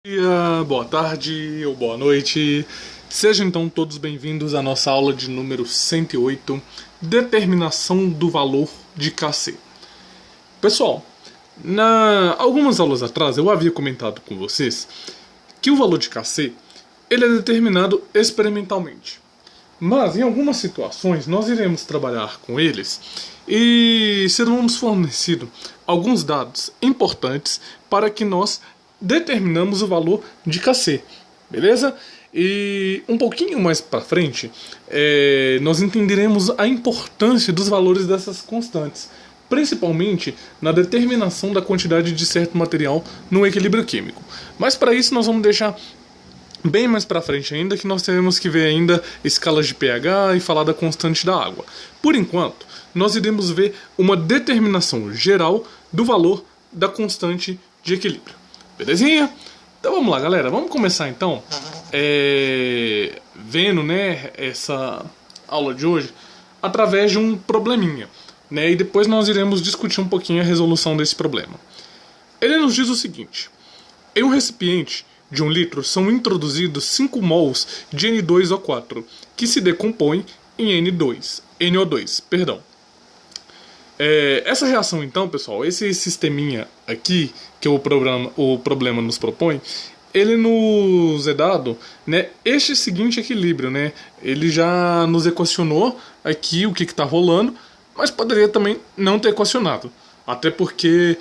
Dia, boa tarde ou boa noite. Sejam então todos bem-vindos à nossa aula de número 108, Determinação do valor de Kc. Pessoal, algumas aulas atrás eu havia comentado com vocês que o valor de Kc ele é determinado experimentalmente. Mas em algumas situações nós iremos trabalhar com eles e serão-nos fornecidos alguns dados importantes para que nós determinamos o valor de Kc, beleza? E um pouquinho mais para frente, nós entenderemos a importância dos valores dessas constantes, principalmente na determinação da quantidade de certo material no equilíbrio químico. Mas para isso nós vamos deixar bem mais para frente ainda, que nós teremos que ver ainda escalas de pH e falar da constante da água. Por enquanto, nós iremos ver uma determinação geral do valor da constante de equilíbrio. Belezinha? Então vamos lá, galera. Vamos começar então vendo, né, essa aula de hoje através de um probleminha, né, e depois nós iremos discutir um pouquinho a resolução desse problema. Ele nos diz o seguinte: em um recipiente de 1 litro são introduzidos 5 mols de N2O4, que se decompõem em NO2, perdão. Essa reação então, pessoal, esse sisteminha aqui que o problema nos propõe, ele nos é dado, né, este seguinte equilíbrio, né? Ele já nos equacionou aqui o que está rolando, mas poderia também não ter equacionado, até porque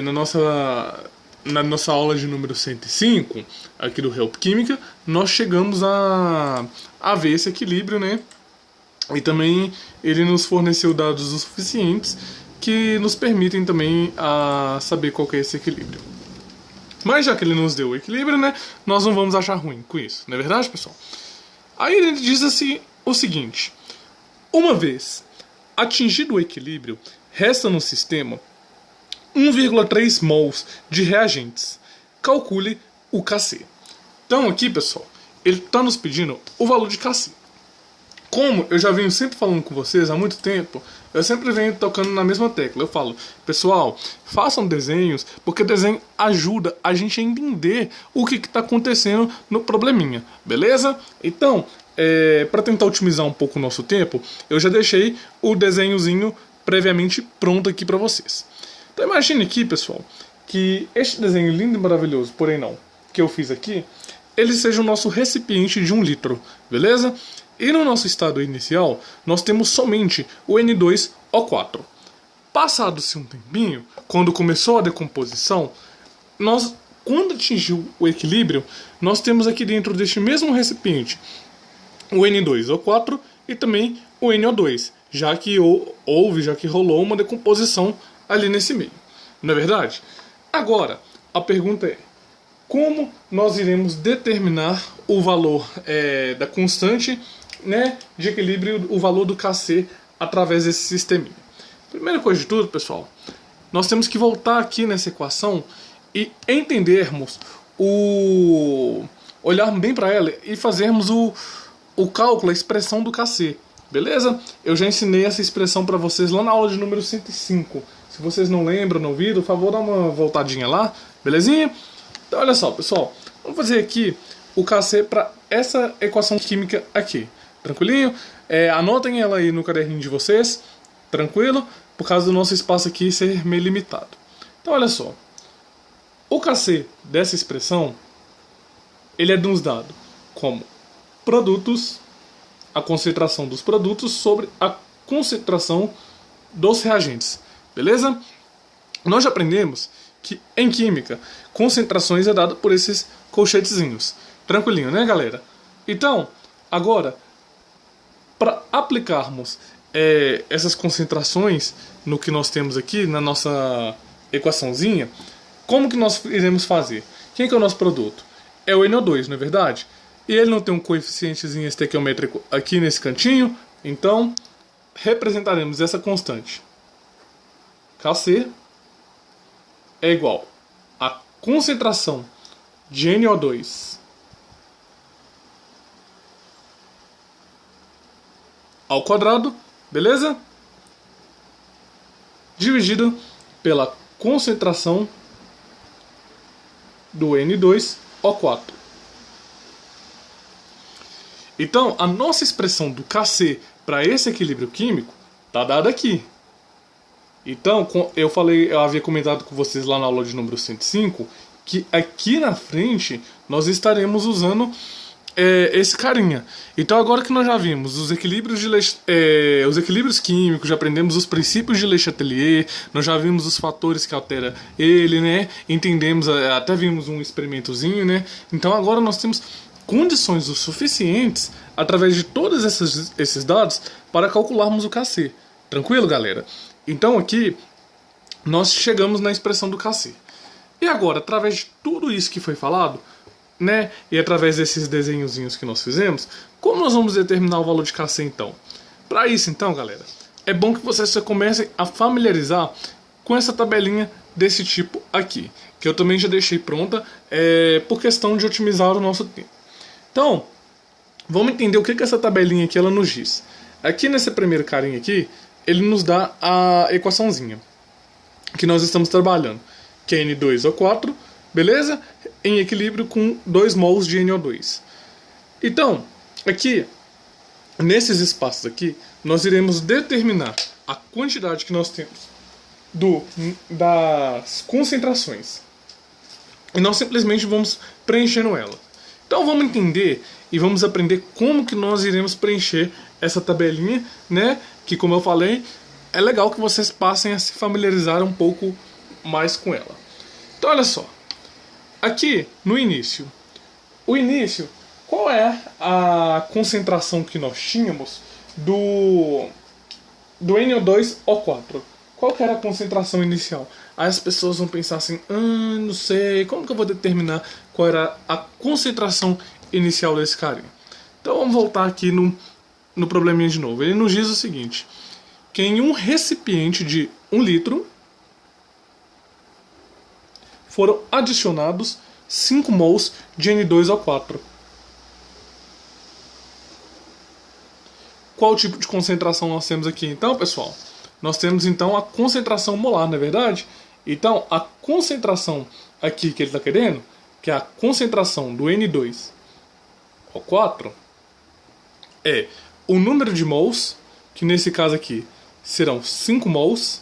na nossa aula de número 105 aqui do Help Química, nós chegamos a ver esse equilíbrio, né? E também ele nos forneceu dados o suficientes que nos permitem também saber qual que é esse equilíbrio. Mas já que ele nos deu o equilíbrio, né, nós não vamos achar ruim com isso, não é verdade, pessoal? Aí ele diz assim o seguinte: uma vez atingido o equilíbrio, resta no sistema 1,3 mols de reagentes. Calcule o Kc. Então aqui, pessoal, ele está nos pedindo o valor de Kc. Como eu já venho sempre falando com vocês há muito tempo, eu sempre venho tocando na mesma tecla. Eu falo, pessoal, façam desenhos, porque desenho ajuda a gente a entender o que está acontecendo no probleminha, beleza? Então, para tentar otimizar um pouco o nosso tempo, eu já deixei o desenhozinho previamente pronto aqui para vocês. Então imagine aqui, pessoal, que este desenho lindo e maravilhoso, porém não, que eu fiz aqui, ele seja o nosso recipiente de 1 litro, beleza? E no nosso estado inicial, nós temos somente o N2O4. Passado-se um tempinho, quando começou a decomposição, quando atingiu o equilíbrio, nós temos aqui dentro deste mesmo recipiente o N2O4 e também o NO2, já que rolou uma decomposição ali nesse meio, não é verdade? Agora, a pergunta é: como nós iremos determinar o valor da constante, né, de equilíbrio, o valor do Kc através desse sisteminha? Primeira coisa de tudo, pessoal, nós temos que voltar aqui nessa equação e entendermos olhar bem para ela e fazermos o cálculo, a expressão do Kc, beleza? Eu já ensinei essa expressão para vocês lá na aula de número 105. Se vocês não lembram, não viram, por favor, dá uma voltadinha lá, belezinha? Então, olha só, pessoal, vamos fazer aqui o Kc para essa equação química aqui, tranquilinho? Anotem ela aí no caderninho de vocês, tranquilo? Por causa do nosso espaço aqui ser meio limitado. Então, olha só, o Kc dessa expressão, ele é nos dado como produtos, a concentração dos produtos sobre a concentração dos reagentes, beleza? Nós já aprendemos que em química, concentrações é dada por esses colchetezinhos. Tranquilinho, né, galera? Então, agora, para aplicarmos essas concentrações no que nós temos aqui na nossa equaçãozinha, como que nós iremos fazer? Quem que é o nosso produto? É o NO2, não é verdade? E ele não tem um coeficientezinho estequiométrico aqui nesse cantinho, então representaremos essa constante. Kc é igual a concentração de NO2 ao quadrado, beleza? Dividido pela concentração do N2O4. Então, a nossa expressão do Kc para esse equilíbrio químico está dada aqui. Então, eu havia comentado com vocês lá na aula de número 105 que aqui na frente nós estaremos usando esse carinha. Então, agora que nós já vimos os equilíbrios os equilíbrios químicos, já aprendemos os princípios de Le Chatelier, nós já vimos os fatores que alteram ele, né? Entendemos, até vimos um experimentozinho, né? Então, agora nós temos condições o suficientes, através de todos esses dados, para calcularmos o Kc. Tranquilo, galera? Então, aqui, nós chegamos na expressão do Kc. E agora, através de tudo isso que foi falado, né, e através desses desenhozinhos que nós fizemos, como nós vamos determinar o valor de Kc, então? Para isso, então, galera, é bom que vocês comecem a familiarizar com essa tabelinha desse tipo aqui, que eu também já deixei pronta, por questão de otimizar o nosso tempo. Então, vamos entender o que essa tabelinha aqui ela nos diz. Aqui nesse primeiro carinha aqui, ele nos dá a equaçãozinha que nós estamos trabalhando, que é N2O4, beleza? Em equilíbrio com 2 mols de NO2. Então, aqui, nesses espaços aqui, nós iremos determinar a quantidade que nós temos das concentrações. E nós simplesmente vamos preenchendo ela. Então vamos entender e vamos aprender como que nós iremos preencher essa tabelinha, né? Que, como eu falei, é legal que vocês passem a se familiarizar um pouco mais com ela. Então olha só, aqui no início, qual é a concentração que nós tínhamos do NO2O4? Qual que era a concentração inicial? Aí as pessoas vão pensar assim, não sei, como que eu vou determinar qual era a concentração inicial desse carinha? Então vamos voltar aqui no probleminha de novo. Ele nos diz o seguinte, que em um recipiente de 1 litro foram adicionados 5 mols de N2O4. Qual tipo de concentração nós temos aqui então, pessoal? Nós temos então a concentração molar, não é verdade? Então, a concentração aqui que ele está querendo, que é a concentração do N2O4, é o número de mols, que nesse caso aqui serão 5 mols,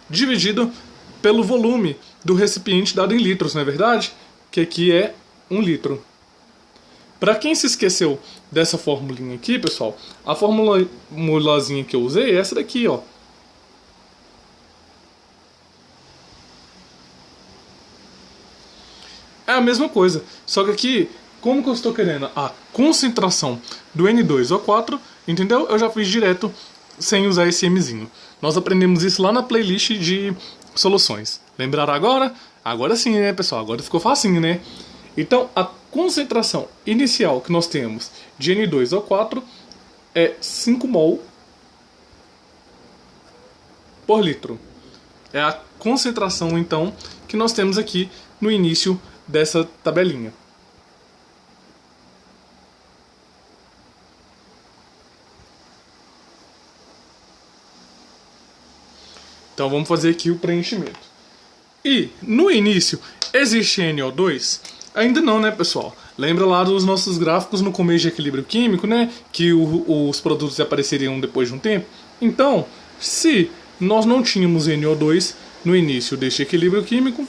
dividido pelo volume do recipiente dado em litros, não é verdade? Que aqui é 1 litro. Para quem se esqueceu dessa formulinha aqui, pessoal, a formulazinha que eu usei é essa daqui, ó. É a mesma coisa, só que aqui, como que eu estou querendo a concentração do N2O4, entendeu? Eu já fiz direto sem usar esse Mzinho. Nós aprendemos isso lá na playlist de soluções. Lembraram agora? Agora sim, né, pessoal? Agora ficou facinho, né? Então, a concentração inicial que nós temos de N2O4 é 5 mol por litro. É a concentração, então, que nós temos aqui no início dessa tabelinha. Então, vamos fazer aqui o preenchimento. E, no início, existe NO2? Ainda não, né, pessoal? Lembra lá dos nossos gráficos no começo de equilíbrio químico, né? Que os produtos apareceriam depois de um tempo. Então, se nós não tínhamos NO2 no início deste equilíbrio químico,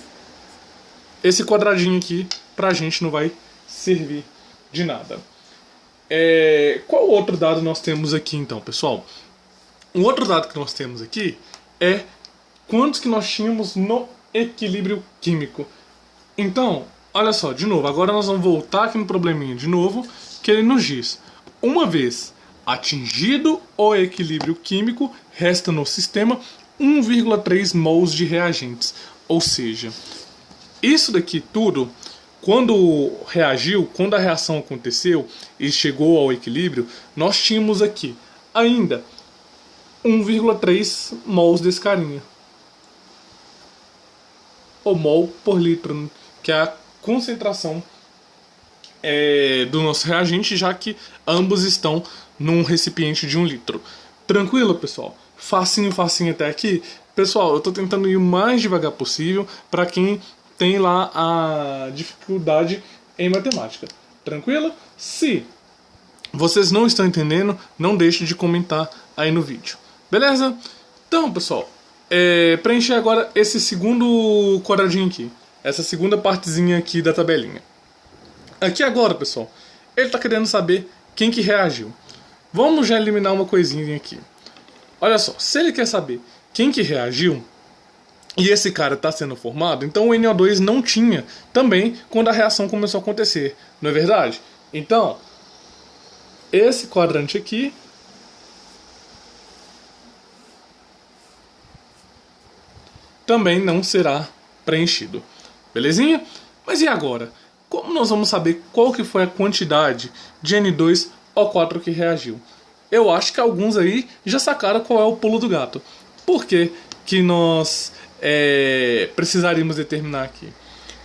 esse quadradinho aqui pra gente não vai servir de nada. Qual outro dado nós temos aqui, então, pessoal? Um outro dado que nós temos aqui é quantos que nós tínhamos no equilíbrio químico. Então, olha só, de novo, agora nós vamos voltar aqui no probleminha de novo, que ele nos diz, uma vez atingido o equilíbrio químico, resta no sistema 1,3 mols de reagentes. Ou seja, isso daqui tudo, quando reagiu, quando a reação aconteceu e chegou ao equilíbrio, nós tínhamos aqui ainda 1,3 mols desse carinha. Ou mol por litro, que é a concentração do nosso reagente, já que ambos estão num recipiente de 1 litro. Tranquilo, pessoal? facinho, facinho até aqui? Pessoal, eu tô tentando ir o mais devagar possível para quem tem lá a dificuldade em matemática. Tranquilo? Se vocês não estão entendendo, não deixe de comentar aí no vídeo. Beleza? Então, pessoal, preencher agora esse segundo quadradinho aqui. Essa segunda partezinha aqui da tabelinha. Aqui agora, pessoal, ele está querendo saber quem que reagiu. Vamos já eliminar uma coisinha aqui. Olha só, se ele quer saber quem que reagiu, e esse cara está sendo formado, então o NO2 não tinha também quando a reação começou a acontecer. Não é verdade? Então, esse quadrante aqui também não será preenchido. Belezinha? Mas e agora? Como nós vamos saber qual que foi a quantidade de N2O4 que reagiu? Eu acho que alguns aí já sacaram qual é o pulo do gato. Por que que nós precisaríamos determinar aqui?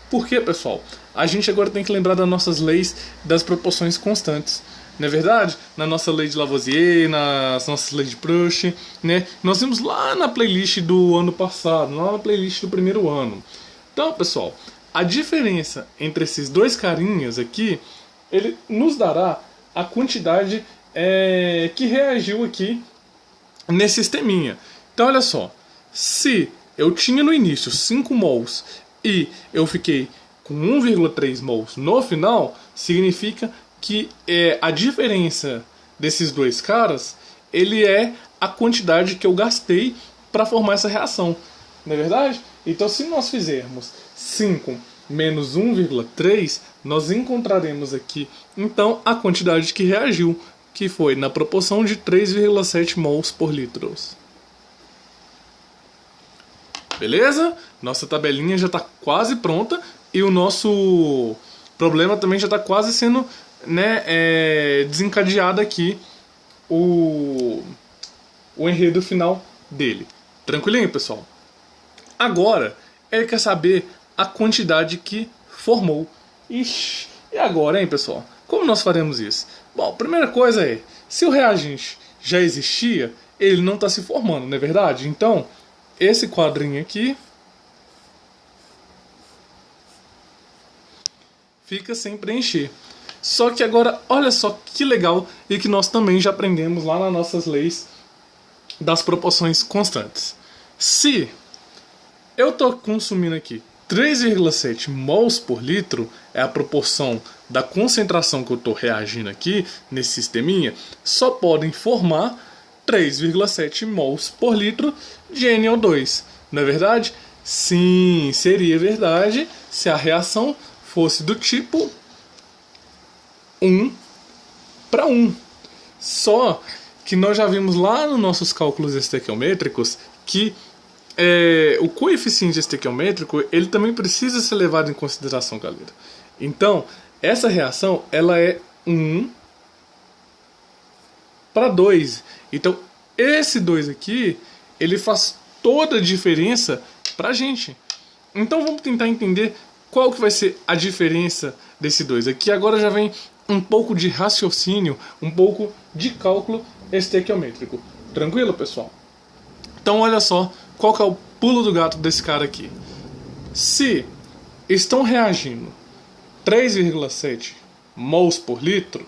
Porque, pessoal, a gente agora tem que lembrar das nossas leis das proporções constantes. Não é verdade? Na nossa lei de Lavoisier, nas nossas leis de Proust, né? Nós vimos lá na playlist do ano passado, lá na playlist do primeiro ano. Então, pessoal, a diferença entre esses dois carinhas aqui, ele nos dará a quantidade que reagiu aqui nesse sisteminha. Então, olha só, se eu tinha no início 5 mols e eu fiquei com 1,3 mols no final, significa que a diferença desses dois caras, ele é a quantidade que eu gastei para formar essa reação. Não é verdade? Então, se nós fizermos 5 menos 1,3, nós encontraremos aqui, então, a quantidade que reagiu, que foi na proporção de 3,7 mols por litro. Beleza? Nossa tabelinha já está quase pronta e o nosso problema também já está quase sendo desencadeado aqui o enredo final dele. Tranquilinho, pessoal? Agora, ele quer saber a quantidade que formou. Ixi, e agora, hein, pessoal? Como nós faremos isso? Bom, primeira coisa é, se o reagente já existia, ele não está se formando, não é verdade? Então, esse quadrinho aqui fica sem preencher. Só que agora, olha só que legal e que nós também já aprendemos lá nas nossas leis das proporções constantes. Se eu estou consumindo aqui 3,7 mols por litro, é a proporção da concentração que eu estou reagindo aqui nesse sisteminha, só podem formar 3,7 mols por litro de NO2. Não é verdade? Sim, seria verdade se a reação fosse do tipo 1 para 1. Só que nós já vimos lá nos nossos cálculos estequiométricos que o coeficiente estequiométrico ele também precisa ser levado em consideração, galera. Então, essa reação ela é 1 para 2. Então, esse 2 aqui, ele faz toda a diferença pra gente. Então, vamos tentar entender qual que vai ser a diferença desse 2 aqui. Agora já vem um pouco de raciocínio, um pouco de cálculo estequiométrico. Tranquilo, pessoal? Então, olha só qual que é o pulo do gato desse cara aqui. Se estão reagindo 3,7 mols por litro,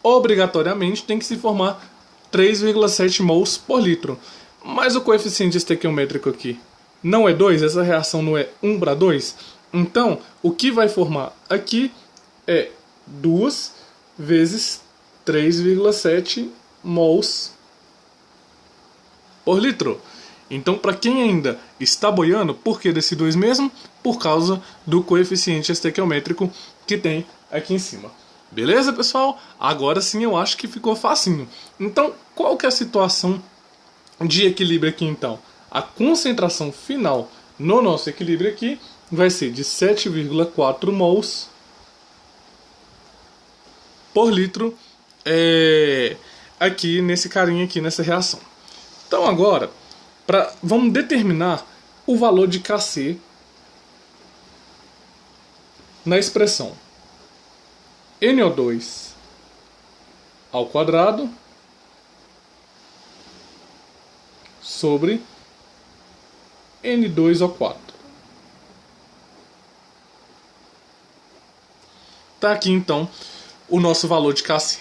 obrigatoriamente tem que se formar 3,7 mols por litro. Mas o coeficiente estequiométrico aqui não é 2, essa reação não é 1 para 2. Então, o que vai formar aqui é 2 vezes 3,7 mols por litro. Então, para quem ainda está boiando, por que desse 2 mesmo? Por causa do coeficiente estequiométrico que tem aqui em cima. Beleza, pessoal? Agora sim eu acho que ficou facinho. Então, qual que é a situação de equilíbrio aqui então? A concentração final no nosso equilíbrio aqui vai ser de 7,4 mols por litro aqui nesse carinha aqui, nessa reação. Então agora, vamos determinar o valor de Kc na expressão NO2 ao quadrado sobre N2O4. Tá aqui então o nosso valor de Kc.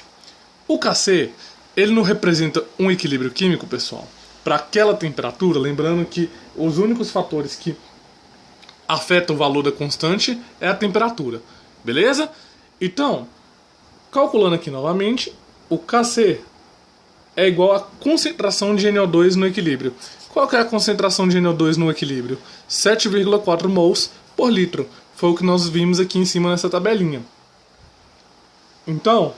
O Kc, ele não representa um equilíbrio químico, pessoal. Para aquela temperatura, lembrando que os únicos fatores que afetam o valor da constante é a temperatura, beleza? Então, calculando aqui novamente, o Kc é igual à concentração de NO2 no equilíbrio. Qual que é a concentração de NO2 no equilíbrio? 7,4 mols por litro. Foi o que nós vimos aqui em cima nessa tabelinha. Então,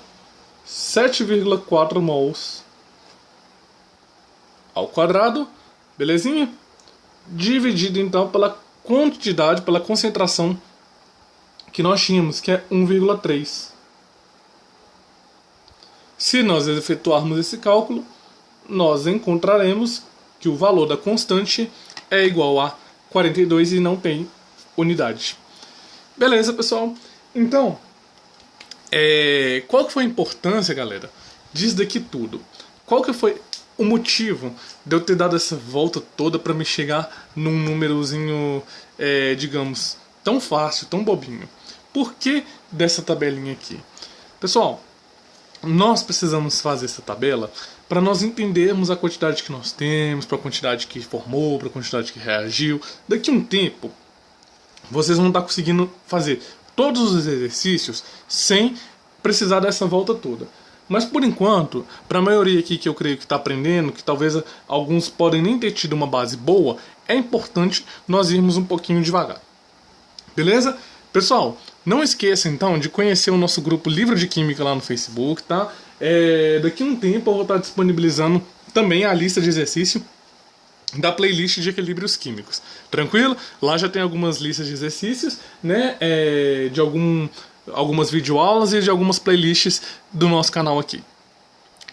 7,4 mols ao quadrado, belezinha? Dividido então pela quantidade, pela concentração que nós tínhamos, que é 1,3. Se nós efetuarmos esse cálculo, nós encontraremos que o valor da constante é igual a 42 e não tem unidade. Beleza, pessoal? Então, qual que foi a importância, galera, disso daqui tudo? Qual que foi o motivo de eu ter dado essa volta toda para me chegar num númerozinho, digamos, tão fácil, tão bobinho? Por que dessa tabelinha aqui? Pessoal, nós precisamos fazer essa tabela para nós entendermos a quantidade que nós temos, para a quantidade que formou, para a quantidade que reagiu. Daqui a um tempo, vocês vão estar conseguindo fazer todos os exercícios sem precisar dessa volta toda. Mas por enquanto, para a maioria aqui que eu creio que está aprendendo, que talvez alguns podem nem ter tido uma base boa, é importante nós irmos um pouquinho devagar. Beleza? Pessoal, não esqueça então de conhecer o nosso grupo Livro de Química lá no Facebook, tá? Daqui a um tempo eu vou estar disponibilizando também a lista de exercício da playlist de equilíbrios químicos. Tranquilo? Lá já tem algumas listas de exercícios, né? De algumas videoaulas e de algumas playlists do nosso canal aqui.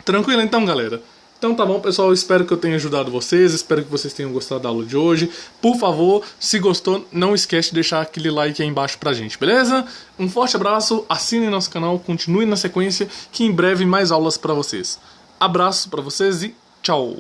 Tranquilo então, galera? Então tá bom, pessoal, espero que eu tenha ajudado vocês, espero que vocês tenham gostado da aula de hoje. Por favor, se gostou, não esquece de deixar aquele like aí embaixo pra gente, beleza? Um forte abraço, assinem nosso canal, continue na sequência, que em breve mais aulas pra vocês. Abraço pra vocês e tchau!